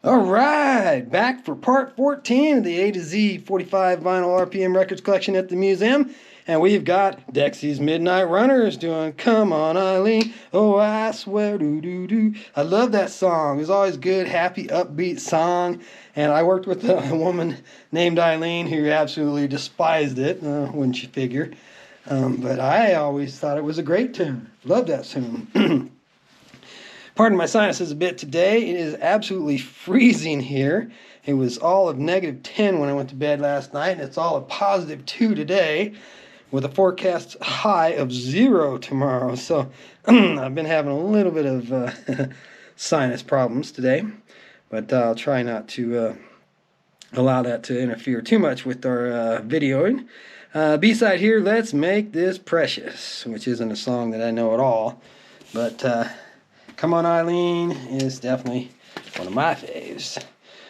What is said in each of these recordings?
All right, back for part 14 of the A to Z 45 vinyl RPM records collection at the museum. And we've got Dexy's Midnight Runners doing Come On Eileen, oh I swear do. I love that song. It's always good, happy, upbeat song. And I worked with a woman named Eileen who absolutely despised it, wouldn't you figure? But I always thought it was a great tune. Love that tune. Pardon my sinuses a bit today. It is absolutely freezing here. It was all of -10 when I went to bed last night, and it's all of +2 today, with a forecast high of 0 tomorrow. So I've been having a little bit of sinus problems today, but I'll try not to allow that to interfere too much with our videoing. B-side here, Let's Make This Precious, which isn't a song that I know at all, but Come On Eileen is definitely one of my faves.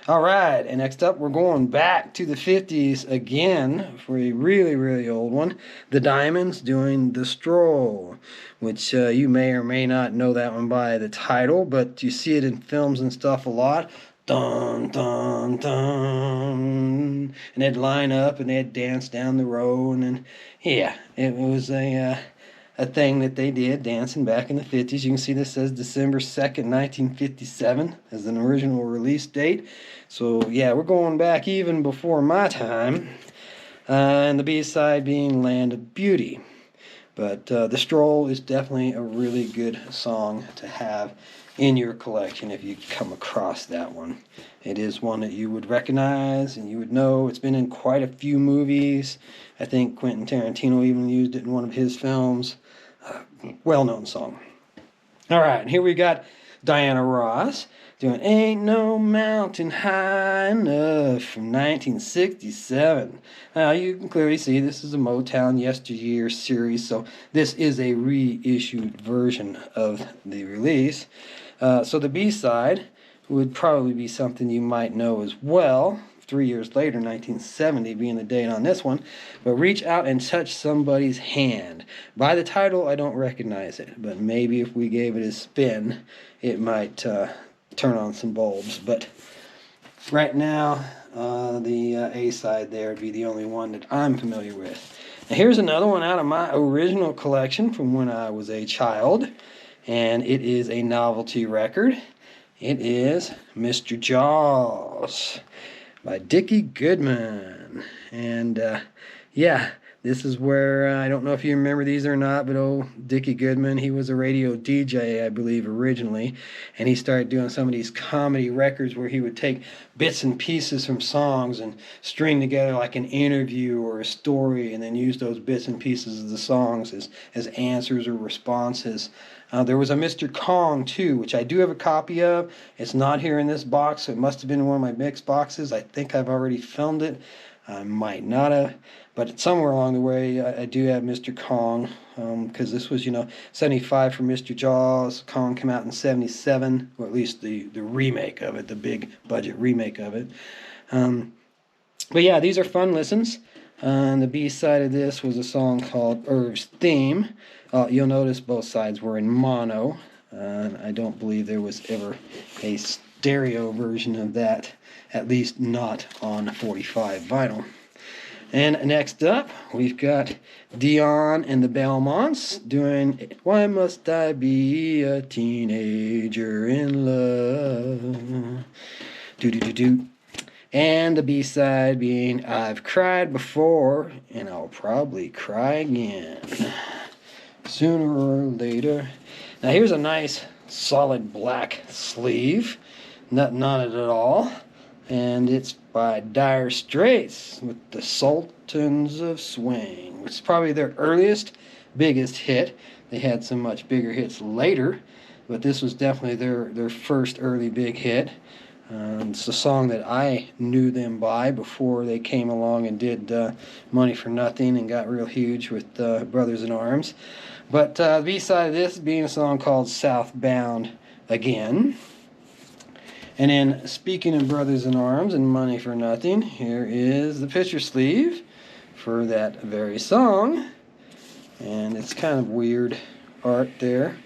All right, and next up we're going back to the 50s again for a really, really old one. The Diamonds doing The Stroll, which you may or may not know that one by the title, but you see it in films and stuff a lot. Dun, dun, dun. And they'd line up and they'd dance down the road, and yeah, it was a thing that they did, dancing back in the 50s. You can see this says December 2nd, 1957 as an original release date. So, yeah, we're going back even before my time. And the B-side being Land of Beauty. But The Stroll is definitely a really good song to have in your collection if you come across that one. It is one that you would recognize and you would know. It's been in quite a few movies. I think Quentin Tarantino even used it in one of his films. Well-known song. All right, here we got Diana Ross doing Ain't No Mountain High Enough from 1967. Now, you can clearly see this is a Motown Yesteryear series, so this is a reissued version of the release. So the B-side would probably be something you might know as well. 3 years later, 1970 being the date on this one, but Reach Out and Touch Somebody's Hand. By the title, I don't recognize it, but maybe if we gave it a spin, it might turn on some bulbs. But right now, the A-side there would be the only one that I'm familiar with. Now, here's another one out of my original collection from when I was a child, and it is a novelty record. It is Mr. Jaws by Dickie Goodman. And yeah, this is where I don't know if you remember these or not, but Dickie Goodman, he was a radio DJ, I believe, originally, and he started doing some of these comedy records where he would take bits and pieces from songs and string together like an interview or a story, and then use those bits and pieces of the songs as answers or responses. There was a Mr. Kong, too, which I do have a copy of. It's not here in this box, so it must have been in one of my mix boxes. I think I've already filmed it. I might not have, but somewhere along the way, I do have Mr. Kong, because this was, 75 for Mr. Jaws. Kong came out in 77, or at least the remake of it, the big budget remake of it. But yeah, these are fun listens. And the B-side of this was a song called Irv's Theme. You'll notice both sides were in mono. I don't believe there was ever a stereo version of that, at least not on 45 vinyl. And next up, we've got Dion and the Belmonts doing Why Must I Be a Teenager in Love? Do-do-do-do. And the B-side being I've cried before, and I'll probably cry again, sooner or later. Now here's a nice, solid black sleeve, nothing on it at all, and it's by Dire Straits with the Sultans of Swing, which is probably their earliest, biggest hit. They had some much bigger hits later, but this was definitely their first early big hit. It's a song that I knew them by before they came along and did Money for Nothing and got real huge with Brothers in Arms. But the B-side of this being a song called Southbound Again. And then, speaking of Brothers in Arms and Money for Nothing, here is the picture sleeve for that very song. And it's kind of weird art there.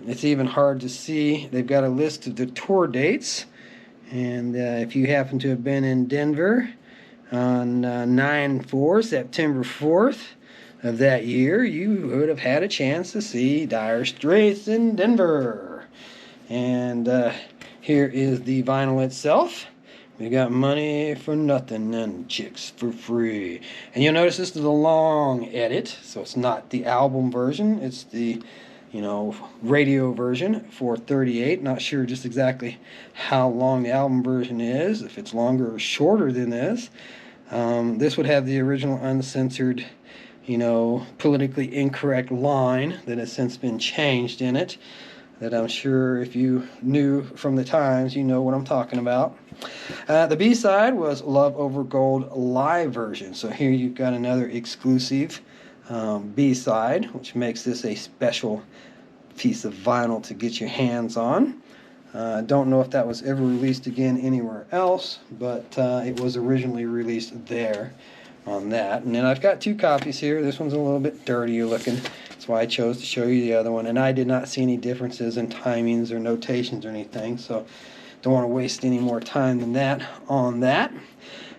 It's even hard to see. They've got a list of the tour dates, And if you happen to have been in Denver on 9/4, September 4th of that year, you would have had a chance to see Dire Straits in Denver. And here is the vinyl itself. We got money for nothing and chicks for free. And you'll notice this is a long edit, so it's not the album version, it's the radio version, 438. Not sure just exactly how long the album version is, if it's longer or shorter than this. This would have the original uncensored, politically incorrect line that has since been changed in it, that I'm sure if you knew from the times, you know what I'm talking about. The B-side was Love Over Gold live version. So here you've got another exclusive B-side, which makes this a special piece of vinyl to get your hands on. Don't know if that was ever released again anywhere else, but it was originally released there on that. And then I've got two copies here. This one's a little bit dirtier looking. That's why I chose to show you the other one. And I did not see any differences in timings or notations or anything, so don't want to waste any more time than that on that.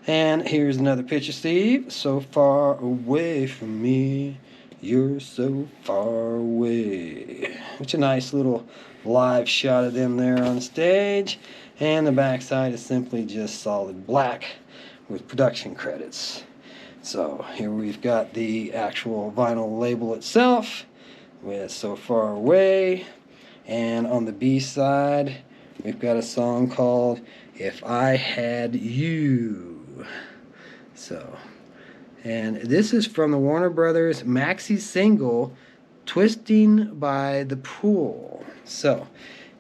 And here's another picture, Steve. So far away from me, you're so far away. Which a nice little live shot of them there on stage. And the backside is simply just solid black with production credits. So here we've got the actual vinyl label itself with So Far Away. And on the B side, we've got a song called If I Had You. So, and this is from the Warner Brothers maxi single, Twisting by the Pool. So,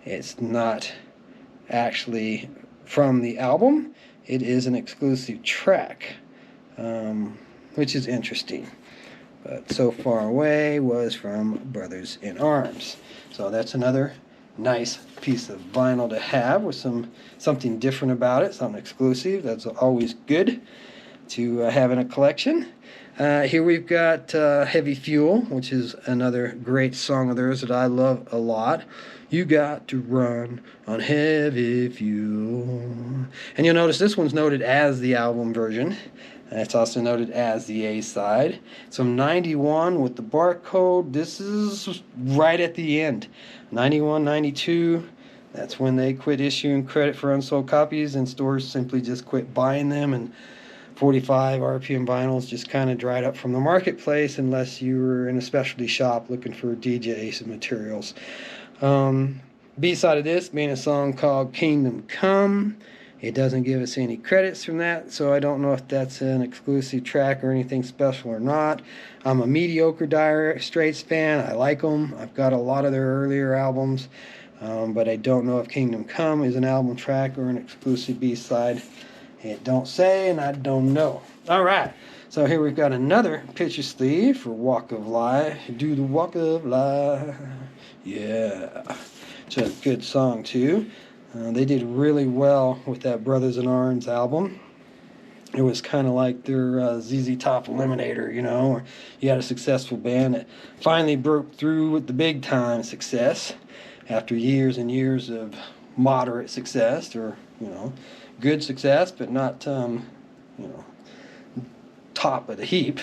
it's not actually from the album. It is an exclusive track, which is interesting. But So Far Away was from Brothers in Arms. So that's another nice piece of vinyl to have with something different about it, something exclusive. That's always good to have in a collection. Here we've got Heavy Fuel, which is another great song of theirs that I love a lot. You got to run on heavy fuel. And you'll notice this one's noted as the album version. It's also noted as the A-side. So 91 with the barcode. This is right at the end. 91, 92, that's when they quit issuing credit for unsold copies and stores simply just quit buying them, and 45 RPM vinyls just kind of dried up from the marketplace unless you were in a specialty shop looking for DJ materials. B-side of this being a song called Kingdom Come. It doesn't give us any credits from that, so I don't know if that's an exclusive track or anything special or not. I'm a mediocre Dire Straits fan. I like them. I've got a lot of their earlier albums, but I don't know if Kingdom Come is an album track or an exclusive B-side. It don't say, and I don't know. All right, so here we've got another picture sleeve for Walk of Life. Do the Walk of Life. Yeah, it's a good song, too. They did really well with that Brothers in Arms album. It was kind of like their ZZ Top Eliminator, or you had a successful band that finally broke through with the big time success after years and years of moderate success, or good success, but not top of the heap.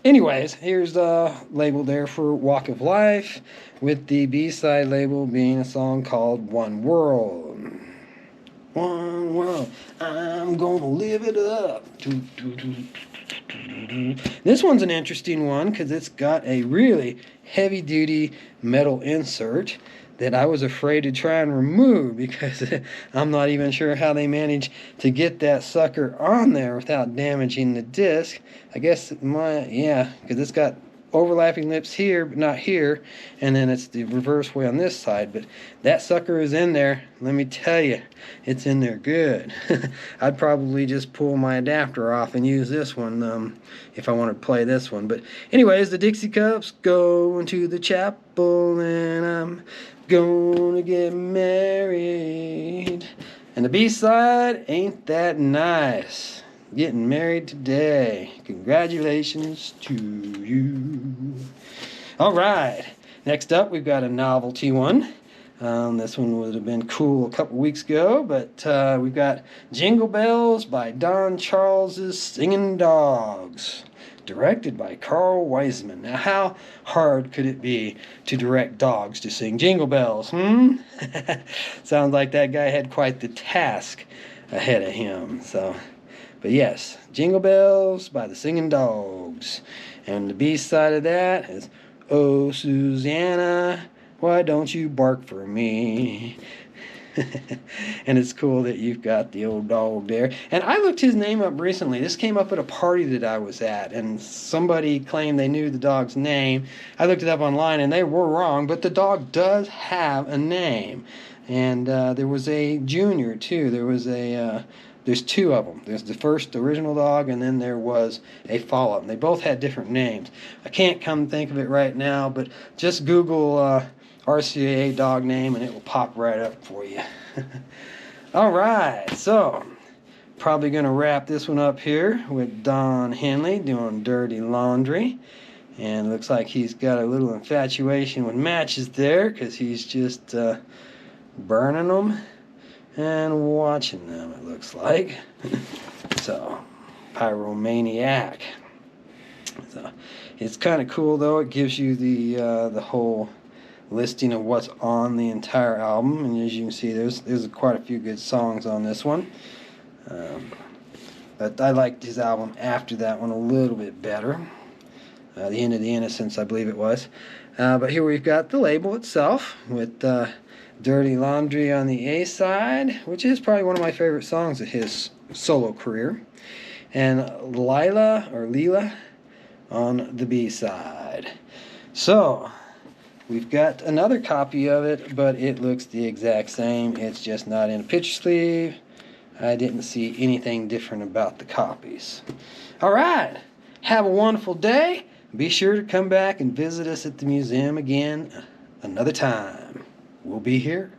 Anyways, here's the label there for Walk of Life, with the B-side label being a song called One World. One world, I'm gonna live it up. This one's an interesting one because it's got a really heavy-duty metal insert that I was afraid to try and remove because I'm not even sure how they managed to get that sucker on there without damaging the disc. I guess because it's got overlapping lips here but not here, and then it's the reverse way on this side, but that sucker is in there. Let me tell you, it's in there good. I'd probably just pull my adapter off and use this one if I wanted to play this one. But anyways, the Dixie Cups go into the chapel and I'm gonna get married. And the B-side, Ain't That Nice. Getting married today. Congratulations to you. All right. Next up, we've got a novelty one. This one would have been cool a couple weeks ago, but we've got Jingle Bells by Don Charles's Singing Dogs, directed by Carl Wiseman. Now, how hard could it be to direct dogs to sing Jingle Bells? Sounds like that guy had quite the task ahead of him. But yes, Jingle Bells by the Singing Dogs. And the B side of that is Oh, Susanna, why don't you bark for me? And it's cool that you've got the old dog there. And I looked his name up recently. This came up at a party that I was at, and somebody claimed they knew the dog's name. I looked it up online, and they were wrong, but the dog does have a name. And there was a junior, too. There's two of them. There's the first original dog, and then there was a follow-up. They both had different names. I can't come think of it right now, but just Google RCA dog name, and it will pop right up for you. All right, so probably going to wrap this one up here with Don Henley doing Dirty Laundry. And it looks like he's got a little infatuation with matches there, because he's just burning them and watching them, it looks like. So, pyromaniac. So, it's kind of cool, though. It gives you the whole listing of what's on the entire album, and as you can see, there's quite a few good songs on this one. But I liked his album after that one a little bit better. The End of the Innocents, I believe it was. But here we've got the label itself with Dirty Laundry on the A side, which is probably one of my favorite songs of his solo career, and Leela on the B side. So we've got another copy of it, but it looks the exact same. It's just not in a picture sleeve. I didn't see anything different about the copies. All right, have a wonderful day. Be sure to come back and visit us at the museum again another time. We'll be here